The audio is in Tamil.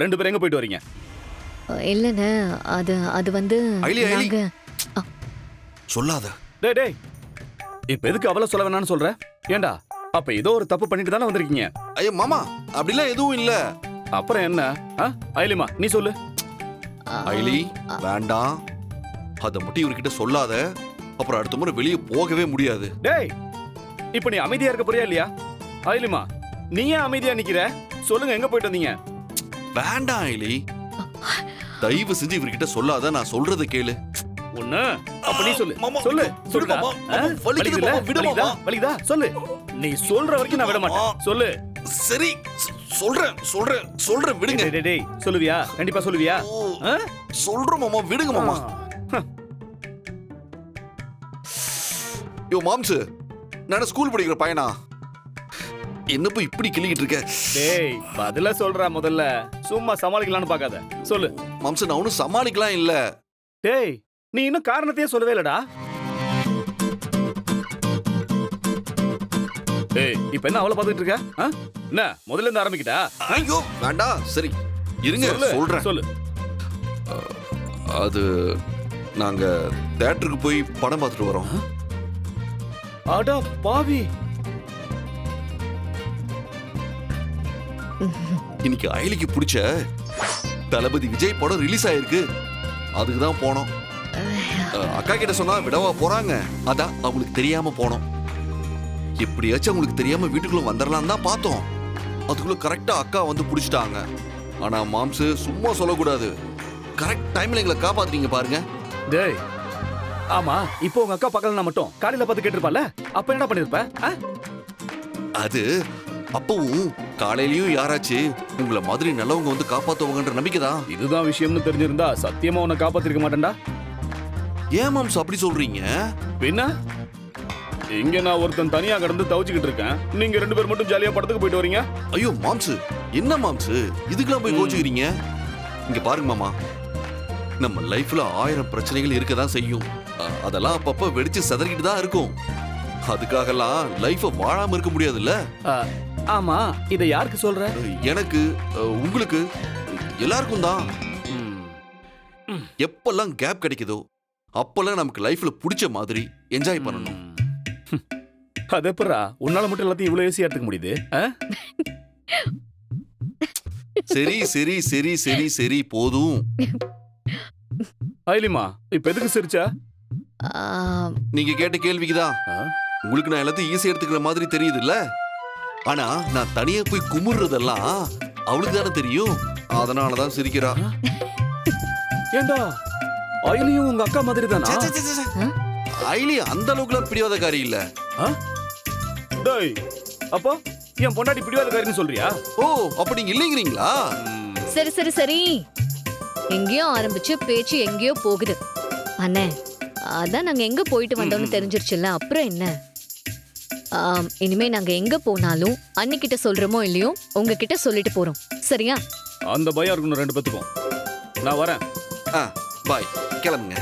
ரெண்டு பேரும் எங்க போயிட்டு வரீங்க? இல்லைண்ணே, அது அது வந்து ஐலி, ஐலி. நாங்க சொல்லாத. டேய் டேய், இப்ப எதுக்கு அவளை சொல்ல வேணாம்னு சொல்ற? ஏண்டா, அப்ப ஏதோ ஒரு தப்பு பண்ணிட்டு தானே வந்திருக்கீங்க. ஐயோ மாமா, அப்படிலாம் எதுவும் இல்ல. அப்புறம் என்ன? ஐலிமா நீ சொல்லு. ஐலி வேண்டாம், அத மட்டும் இவர்கிட்ட சொல்லாத. அப்புறம் அடுத்த முறை வெளியே போகவே முடியாது. டேய், இப்ப நீ அமைதியா இருக்க போறியா இல்லையா? ஐலிமா நீ ஏன் அமைதியா நிக்கிற? சொல்லுங்க, எங்க போயிட்டு வந்தீங்க? வேண்டாம் ஐலி, தயவு செஞ்சு இவர்கிட்ட சொல்லாத. நான் சொல்றத கேளு. ஒண்ணு அப்ப நீ சொல்லு. மாமா, சொல்லு விடு சொல்லுடா. மாமா. மாமா, வலிக்குது மாமா, விடு மாமா. வலிக்குதா? சொல்லு. நீ சொல்ற வரைக்கும் நான் விட மாட்டேன். சொல்லு. சரி, சொல்றேன் விடுங்க. டேய் டேய், சொல்லுவியா? கண்டிப்பா சொல்லுவியா? ஓ, சொல்றேன் மாமா, விடுங்க மாமா. யோ மாம்சு, நான் ஸ்கூல் படிக்கிற பையனா? என்ன போய் இப்படி கிள்ளிக்கிட்டு இருக்க? டேய், பதில சொல்றா முதல்ல. சும்மா சமாளிக்கலாம்னு பார்க்காத. சொல்லு. மாம்சு, நான் ஒன்னும் சமாளிக்கலாம் இல்ல. டேய், நீ இன்னும் காரணத்தையே சொல்லவே இல்லடா. டேய், இப்ப என்ன அவளை பார்த்துட்டு இருக்க? என்ன முதல்ல இருந்து ஆரம்பிக்கிட்டா? ஐயோ வேண்டாம். சரி இருங்க, சொல்றேன். சொல்லு. அது நாங்க தியேட்டருக்கு போய் படம் பார்த்துட்டு வரோம். அடா பாவி. இன்னைக்கு அயலிக்கு பிடிச்ச தளபதி விஜய் படம் ரிலீஸ் ஆயிருக்கு. அதுக்கு தான் போனோம். அக்கா கிட்ட சொன்னா விடவா போறாங்க. அதான் அவங்களுக்கு தெரியாம போனோம். எப்படியாச்சும் அவங்களுக்கு தெரியாம வீட்டுக்குள்ள வந்துடலாம் தான் பார்த்தோம். அதுக்குள்ள கரெக்டா அக்கா வந்து பிடிச்சிட்டாங்க. ஆனா மாம்சு, சும்மா சொல்லக்கூடாது. கரெக்ட் டைம்ல எங்களை காப்பாத்துறீங்க பாருங்க. டேய், ஆமா, இப்போ உங்க அக்கா பக்கத்துல மட்டும் காலையில பார்த்து கேட்டிருப்பால, அப்ப என்ன பண்ணிருப்ப? அது அப்பவும் காலையிலயும் யாராச்சு உங்களை மாதிரி நல்லவங்க வந்து காப்பாத்துவாங்கன்ற நம்பிக்கை தான். இதுதான் விஷயம்னு தெரிஞ்சிருந்தா சத்தியமா உன்னை காப்பாத்திருக்க மாட்டேன்டா. ஏன் மாம்சு அப்படி சொல்றீங்க? பின்ன இங்க நான் ஒருத்தன் தனியா கடந்து தவிச்சுக்கிட்டு இருக்கேன். நீங்க ரெண்டு பேர் மட்டும் ஜாலியா படத்துக்கு போயிட்டு வரீங்க. ஐயோ மாம்சு, என்ன மாம்சு இதுக்கெல்லாம் போய் கோச்சுக்கிறீங்க? இங்க பாருங்க மாமா, நம்ம லைஃப்ல 1000 பிரச்சனைகள் இருக்கதான் செய்யும். அதெல்லாம் அப்பப்ப வெடிச்சு செதறிக்கிட்டு தான் இருக்கும். அதுக்காகலாம் லைஃப வாழாம இருக்க முடியாதுல்ல. ஆமா, இத யாருக்கு சொல்ற? எனக்கு, உங்களுக்கு, எல்லாருக்கும் தான். எப்பெல்லாம் கேப் கிடைக்குதோ அப்பெல்லாம் நமக்கு லைஃப்ல பிடிச்ச மாதிரி என்ஜாய் பண்ணணும். அது எப்படா உன்னால மட்டும் எல்லாத்தையும் இவ்வளவு ஈஸியா எடுத்துக்க முடியுது? சரி சரி சரி சரி சரி போதும். ஐலிமா, இப்ப எதுக்கு சிரிச்ச? நீங்க கேட்ட கேள்விக்குதான். உங்களுக்கு நான் எல்லாத்தையும் ஈஸியா எடுத்துக்கிற மாதிரி தெரியுது இல்ல. ஆனா நான் தனியா போய் குமுறதெல்லாம் அவளுக்கு தானே தெரியும். அதனாலதான் சிரிக்கிறா. ஏண்டா, ஐலியும் உங்க அக்கா மாதிரி தானா? ஐலி அந்த அளவுக்குலாம் பிடிவாதக்காரி இல்ல. டேய், அப்போ என் பொண்டாட்டி பிடிவாதக்காரின்னு சொல்றியா? ஓ, அப்ப நீங்க இல்லைங்கிறீங்களா? சரி சரி சரி, எங்கேயோ ஆரம்பிச்சு பேச்சு எங்கேயோ போகுது. அண்ணே, அதான் நாங்க எங்க போயிட்டு வந்தோம்னு தெரிஞ்சிருச்சுல்ல, அப்புறம் என்ன? இனிமே நாங்க எங்க போனாலும் அன்னிக்கிட்ட சொல்றோமோ இல்லையோ உங்ககிட்ட சொல்லிட்டு போறோம், சரியா? அந்த பயம் இருக்கணும் ரெண்டு பேத்துக்கும். நான் வரேன். பாய், கிளம்புங்க.